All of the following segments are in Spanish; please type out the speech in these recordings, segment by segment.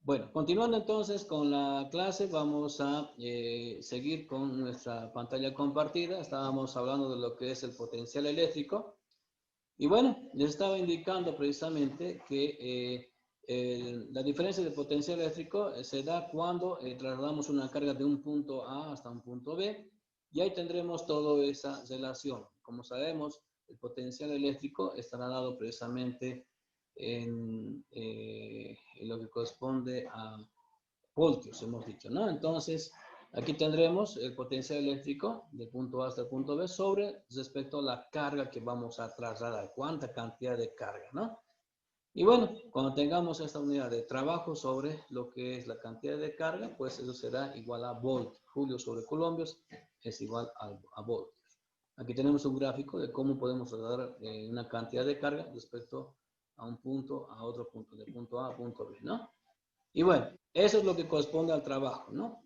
Bueno, continuando entonces con la clase, vamos a seguir con nuestra pantalla compartida. Estábamos hablando de lo que es el potencial eléctrico. Y bueno, les estaba indicando precisamente que la diferencia de potencial eléctrico se da cuando trasladamos una carga de un punto A hasta un punto B. Y ahí tendremos toda esa relación. Como sabemos, el potencial eléctrico estará dado precisamente en lo que corresponde a voltios, hemos dicho, ¿no? Entonces, aquí tendremos el potencial eléctrico del punto A hasta el punto B sobre respecto a la carga que vamos a trasladar, cuánta cantidad de carga, ¿no? Y bueno, cuando tengamos esta unidad de trabajo sobre lo que es la cantidad de carga, pues eso será igual a voltios. Julio sobre colombios es igual a voltios. Aquí tenemos un gráfico de cómo podemos trasladar una cantidad de carga respecto a un punto, a otro punto, de punto A a punto B, ¿no? Y bueno, eso es lo que corresponde al trabajo, ¿no?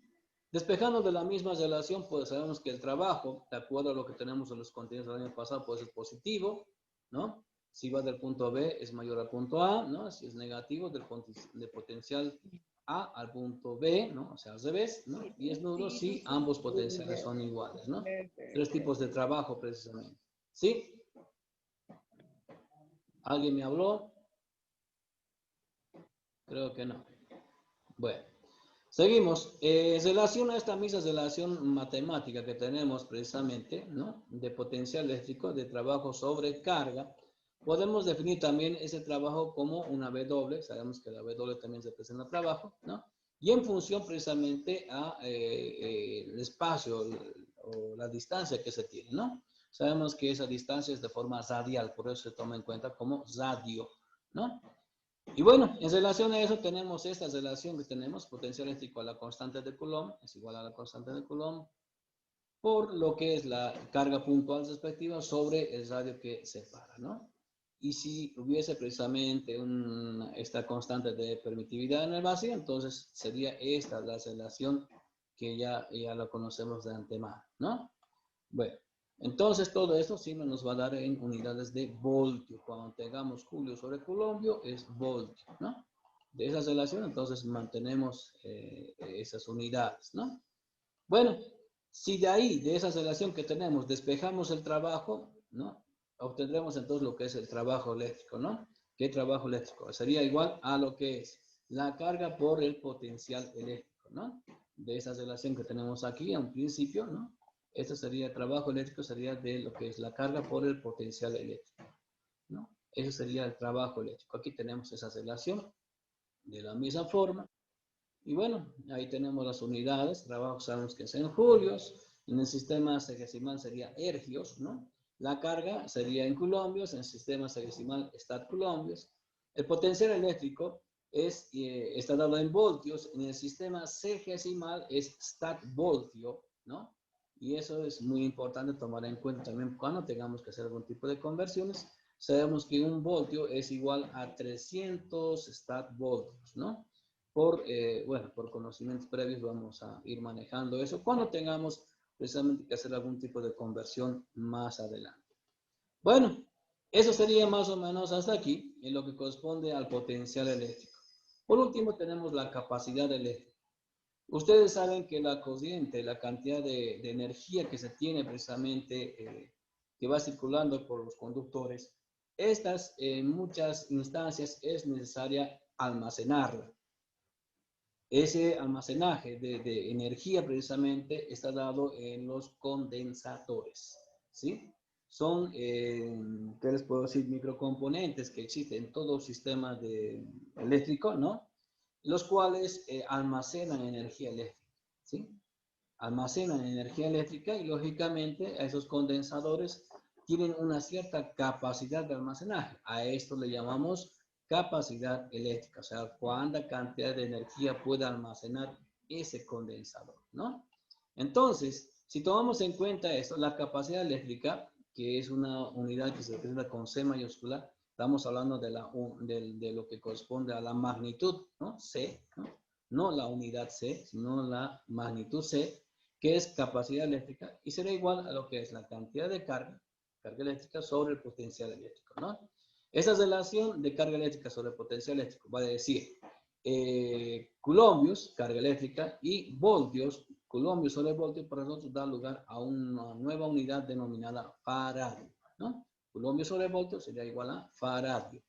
Despejando de la misma relación, pues sabemos que el trabajo, de acuerdo a lo que tenemos en los contenidos del año pasado, puede ser positivo, ¿no? Si va del punto B es mayor al punto A, ¿no? Si es negativo, de potencial A al punto B, ¿no? O sea, al revés, ¿no? Y es nulo si ambos potenciales son iguales, ¿no? Tres tipos de trabajo, precisamente. ¿Sí? ¿Alguien me habló? Creo que no. Bueno. Seguimos. En relación a esta misma relación matemática que tenemos precisamente, ¿no? De potencial eléctrico, de trabajo sobre carga, podemos definir también ese trabajo como una W. Sabemos que la W también se presenta trabajo, ¿no? Y en función precisamente a el espacio o la distancia que se tiene, ¿no? Sabemos que esa distancia es de forma radial, por eso se toma en cuenta como radio, ¿no? Y bueno, en relación a eso tenemos esta relación que tenemos, potencial eléctrico a la constante de Coulomb, es igual a la constante de Coulomb, por lo que es la carga puntual respectiva sobre el radio que separa, ¿no? Y si hubiese precisamente esta constante de permitividad en el vacío, entonces sería esta la relación que ya la conocemos de antemano, ¿no? Bueno, entonces todo esto sí nos va a dar en unidades de voltio. Cuando tengamos Julio sobre Colombio es voltio, ¿no? De esa relación, entonces mantenemos esas unidades, ¿no? Bueno, si de ahí, de esa relación que tenemos, despejamos el trabajo, ¿no? Obtendremos entonces lo que es el trabajo eléctrico, ¿no? ¿Qué trabajo eléctrico? Sería igual a lo que es la carga por el potencial eléctrico, ¿no? De esa relación que tenemos aquí a un principio, ¿no? Esto sería el trabajo eléctrico, sería de lo que es la carga por el potencial eléctrico, ¿no? Eso sería el trabajo eléctrico. Aquí tenemos esa relación de la misma forma. Y bueno, ahí tenemos las unidades, trabajo sabemos que es en julios, en el sistema sexagesimal sería ergios, ¿no? La carga sería en colombios, en el sistema sexagesimal está colombios. El potencial eléctrico está dado en voltios, en el sistema sexagesimal es stat voltio, ¿no? Y eso es muy importante tomar en cuenta también cuando tengamos que hacer algún tipo de conversiones. Sabemos que un voltio es igual a 300 stat voltios, ¿no? Bueno, por conocimientos previos vamos a ir manejando eso cuando tengamos precisamente que hacer algún tipo de conversión más adelante. Bueno, eso sería más o menos hasta aquí en lo que corresponde al potencial eléctrico. Por último tenemos la capacidad eléctrica. Ustedes saben que la corriente, la cantidad de energía que se tiene precisamente que va circulando por los conductores, estas en muchas instancias es necesaria almacenarla. Ese almacenaje de energía precisamente está dado en los condensadores, ¿sí? Son, ¿qué les puedo decir? Microcomponentes que existen en todo sistema eléctrico, ¿no? Los cuales almacenan energía eléctrica, ¿sí? Almacenan energía eléctrica y lógicamente a esos condensadores tienen una cierta capacidad de almacenaje. A esto le llamamos capacidad eléctrica, o sea, cuánta cantidad de energía puede almacenar ese condensador, ¿no? Entonces, si tomamos en cuenta esto, la capacidad eléctrica, que es una unidad que se representa con C mayúscula, estamos hablando de lo que corresponde a la magnitud, ¿no? C, ¿no? No la unidad C, sino la magnitud C, que es capacidad eléctrica, y será igual a lo que es la cantidad de carga eléctrica sobre el potencial eléctrico, ¿no? Esa relación de carga eléctrica sobre potencial eléctrico va a decir Coulombios, carga eléctrica, y voltios, coulombios sobre voltios, para nosotros dar lugar a una nueva unidad denominada faradio, ¿no? Coulombios sobre voltios sería igual a faradio,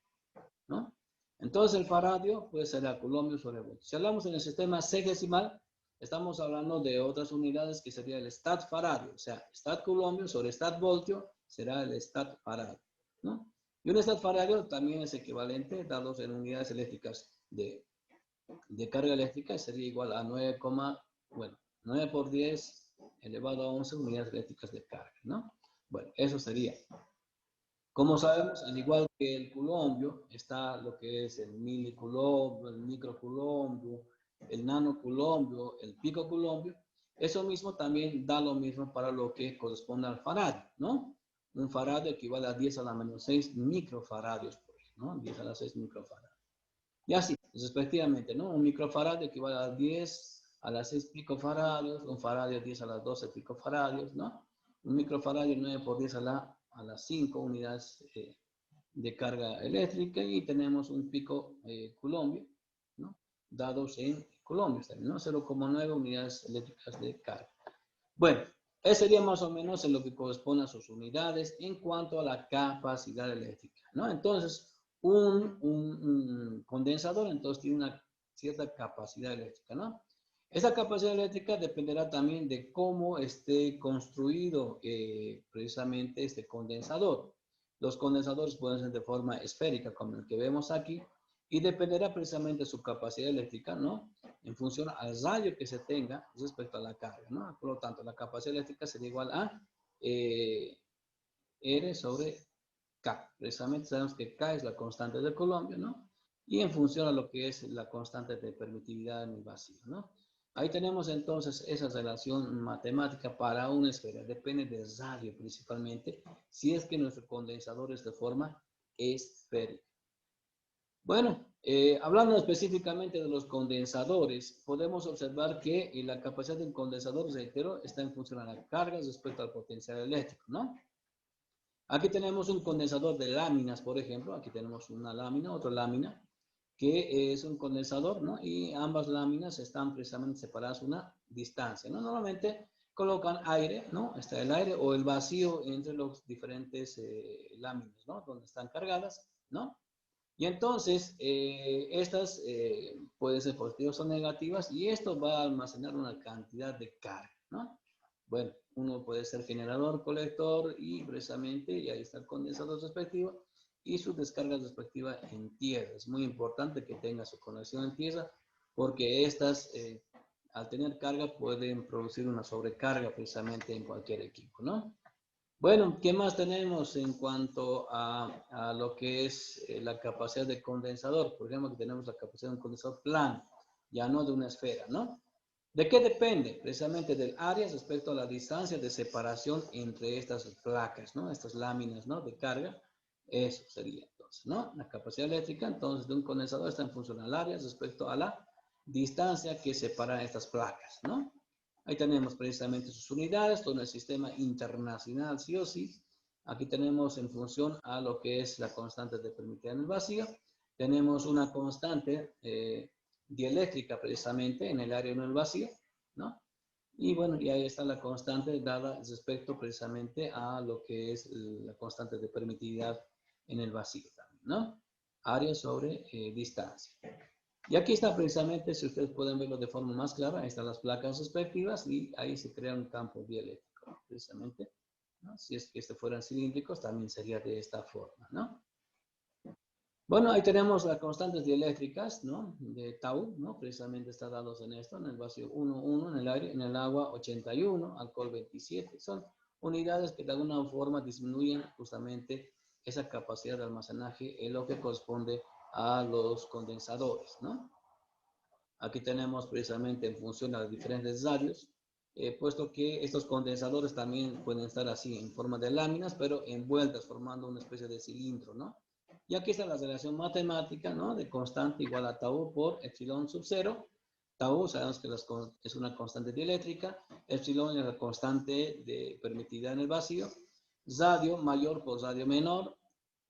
¿no? Entonces el faradio pues será coulombios sobre voltios. Si hablamos en el sistema sexagesimal, estamos hablando de otras unidades que sería el stat faradio, o sea, stat coulombio sobre stat voltio será el stat faradio, ¿no? Y un stat faradio también es equivalente, dados en unidades eléctricas de carga eléctrica, sería igual a 9, bueno, 9 por 10 elevado a 11 unidades eléctricas de carga, ¿no? Bueno, eso sería. Como sabemos, al igual que el coulombio, está lo que es el miliculombio, el microculombio, el nanoculombio, el picoculombio. Eso mismo también da lo mismo para lo que corresponde al faradio, ¿no? Un faradio equivale a 10 a la menos 6 microfaradios, ¿no? 10 a la 6 microfaradios. Y así, respectivamente, ¿no? Un microfaradio equivale a 10 a las 6 picofaradios, un faradio 10 a las 12 picofaradios, ¿no? Un microfaradio 9 por 10 a las 5 unidades de carga eléctrica, y tenemos un pico coulombio, ¿no? Dados en coulombios también, ¿no? 0,9 unidades eléctricas de carga. Bueno, eso sería más o menos en lo que corresponde a sus unidades en cuanto a la capacidad eléctrica, ¿no? Entonces, un condensador entonces tiene una cierta capacidad eléctrica, ¿no? Esa capacidad eléctrica dependerá también de cómo esté construido precisamente este condensador. Los condensadores pueden ser de forma esférica, como el que vemos aquí, y dependerá precisamente de su capacidad eléctrica, ¿no? En función al radio que se tenga respecto a la carga, ¿no? Por lo tanto, la capacidad eléctrica sería igual a R sobre K. Precisamente sabemos que K es la constante de Coulomb, ¿no? Y en función a lo que es la constante de permitividad en el vacío, ¿no? Ahí tenemos entonces esa relación matemática para una esfera. Depende del radio principalmente, si es que nuestro condensador es de forma esférica. Bueno, hablando específicamente de los condensadores, podemos observar que la capacidad del condensador, reitero, está en función a la carga respecto al potencial eléctrico, ¿no? Aquí tenemos un condensador de láminas, por ejemplo. Aquí tenemos una lámina, otra lámina, que es un condensador, ¿no? Y ambas láminas están precisamente separadas una distancia, ¿no? Normalmente colocan aire, ¿no? Está el aire o el vacío entre los diferentes láminas, ¿no? Donde están cargadas, ¿no? Y entonces, estas pueden ser positivas o negativas, y esto va a almacenar una cantidad de carga, ¿no? Bueno, uno puede ser generador, colector, y precisamente, y ahí está el condensador respectivo, y su descarga respectiva en tierra. Es muy importante que tenga su conexión en tierra, porque estas, al tener carga, pueden producir una sobrecarga precisamente en cualquier equipo, ¿no? Bueno, ¿qué más tenemos en cuanto a lo que es la capacidad de condensador? Por ejemplo, que tenemos la capacidad de un condensador plano, ya no de una esfera, ¿no? ¿De qué depende? Precisamente del área respecto a la distancia de separación entre estas placas, ¿no? Estas láminas, ¿no? De carga. Eso sería entonces, ¿no? La capacidad eléctrica, entonces, de un condensador está en función al área respecto a la distancia que separa estas placas, ¿no? Ahí tenemos precisamente sus unidades, todo el sistema internacional, sí o sí. Aquí tenemos en función a lo que es la constante de permitividad en el vacío. Tenemos una constante dieléctrica precisamente en el área en el vacío, ¿no? Y bueno, y ahí está la constante dada respecto precisamente a lo que es la constante de permitividad en el vacío también, ¿no? Área sobre distancia. Y aquí está precisamente, si ustedes pueden verlo de forma más clara, ahí están las placas respectivas y ahí se crea un campo dieléctrico, ¿no? Precisamente, ¿no? Si es que fueran cilíndricos, también sería de esta forma, ¿no? Bueno, ahí tenemos las constantes dieléctricas, ¿no? De tau, ¿no? Precisamente está dados en esto, en el vacío 1, en el aire, en el agua 81, alcohol 27. Son unidades que de alguna forma disminuyen justamente esa capacidad de almacenaje en lo que corresponde a los condensadores, ¿no? Aquí tenemos precisamente en función a los diferentes radios, puesto que estos condensadores también pueden estar así en forma de láminas, pero envueltas formando una especie de cilindro, ¿no? Y aquí está la relación matemática, ¿no? De constante igual a tau por epsilon sub 0. Tau sabemos que es una constante dieléctrica, epsilon es la constante de permitida en el vacío, radio mayor por radio menor,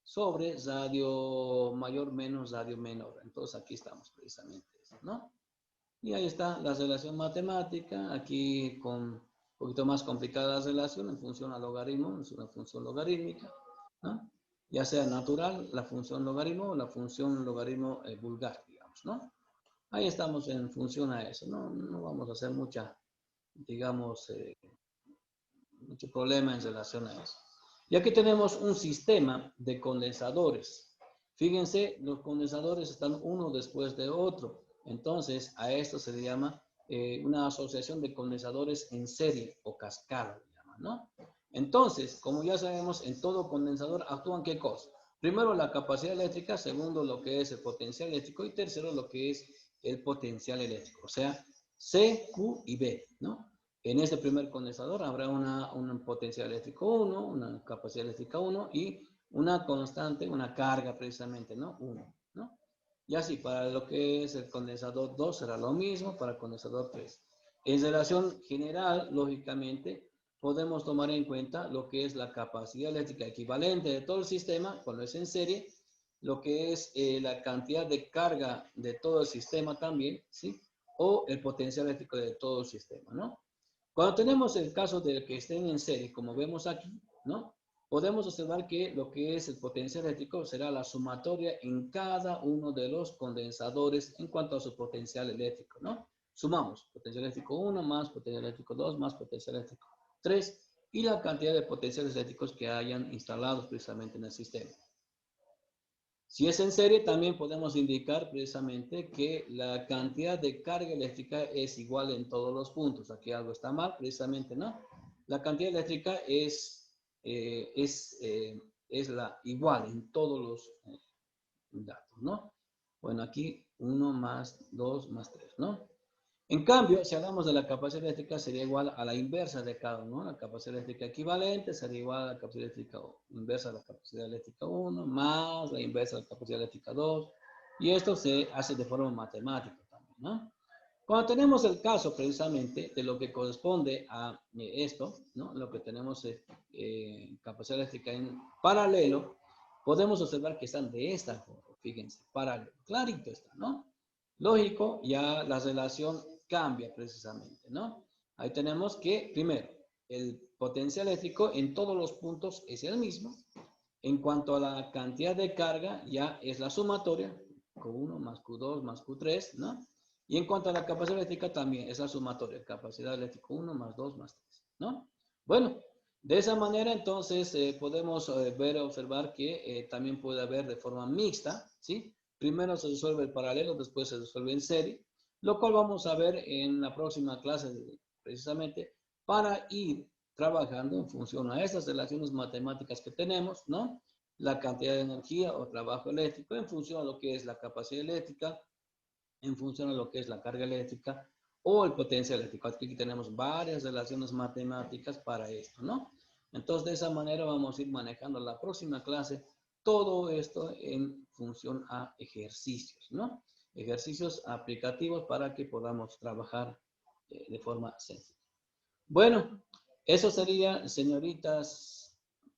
sobre radio mayor menos radio menor. Entonces aquí estamos precisamente Y ahí está la relación matemática, aquí con un poquito más complicada la relación en función al logaritmo, es una función logarítmica, ¿no? Ya sea natural, la función logaritmo o la función logaritmo vulgar, digamos, ¿no? Ahí estamos en función a eso, ¿no? No vamos a hacer mucha, digamos, mucho problema en relación a eso. Y aquí tenemos un sistema de condensadores. Fíjense, los condensadores están uno después de otro. Entonces, a esto se le llama una asociación de condensadores en serie o cascada, ¿no? Entonces, como ya sabemos, en todo condensador actúan ¿qué cosas? Primero, la capacidad eléctrica. Segundo, lo que es el potencial eléctrico. Y tercero, lo que es el potencial eléctrico. O sea, C, Q y B, ¿no? En este primer condensador habrá un potencial eléctrico 1, una capacidad eléctrica 1 y una constante, una carga precisamente, ¿no? 1, ¿no? Y así, para lo que es el condensador 2 será lo mismo, para el condensador 3. En relación general, lógicamente, podemos tomar en cuenta lo que es la capacidad eléctrica equivalente de todo el sistema, cuando es en serie, lo que es la cantidad de carga de todo el sistema también, ¿sí? O el potencial eléctrico de todo el sistema, ¿no? Cuando tenemos el caso de que estén en serie, como vemos aquí, ¿no? Podemos observar que lo que es el potencial eléctrico será la sumatoria en cada uno de los condensadores en cuanto a su potencial eléctrico, ¿no? Sumamos potencial eléctrico 1 más potencial eléctrico 2 más potencial eléctrico 3 y la cantidad de potenciales eléctricos que hayan instalados precisamente en el sistema. Si es en serie, también podemos indicar precisamente que la cantidad de carga eléctrica es igual en todos los puntos. Aquí algo está mal, precisamente, ¿no? La cantidad eléctrica es la igual en todos los datos, ¿no? Bueno, aquí 1 más 2 más 3, ¿no? En cambio, si hablamos de la capacidad eléctrica, sería igual a la inversa de cada uno. La capacidad eléctrica equivalente sería igual a la capacidad eléctrica inversa a la capacidad eléctrica 1, más la inversa a la capacidad eléctrica 2. Y esto se hace de forma matemática también, ¿no? Cuando tenemos el caso precisamente de lo que corresponde a esto, ¿no? Lo que tenemos es capacidad eléctrica en paralelo, podemos observar que están de esta forma, fíjense, paralelo. Clarito está, ¿no? Lógico, ya la relación cambia precisamente, ¿no? Ahí tenemos que, primero, el potencial eléctrico en todos los puntos es el mismo. En cuanto a la cantidad de carga, ya es la sumatoria, Q1 más Q2 más Q3, ¿no? Y en cuanto a la capacidad eléctrica, también es la sumatoria, capacidad eléctrica 1 más 2 más 3, ¿no? Bueno, de esa manera entonces podemos observar que también puede haber de forma mixta, ¿sí? Primero se resuelve el paralelo, después se resuelve en serie, lo cual vamos a ver en la próxima clase precisamente para ir trabajando en función a estas relaciones matemáticas que tenemos, ¿no? La cantidad de energía o trabajo eléctrico en función a lo que es la capacidad eléctrica, en función a lo que es la carga eléctrica o el potencial eléctrico. Aquí tenemos varias relaciones matemáticas para esto, ¿no? Entonces, de esa manera vamos a ir manejando la próxima clase todo esto en función a ejercicios, ¿no? Ejercicios aplicativos para que podamos trabajar de forma sencilla. Bueno, eso sería, señoritas,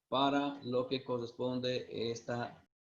para lo que corresponde esta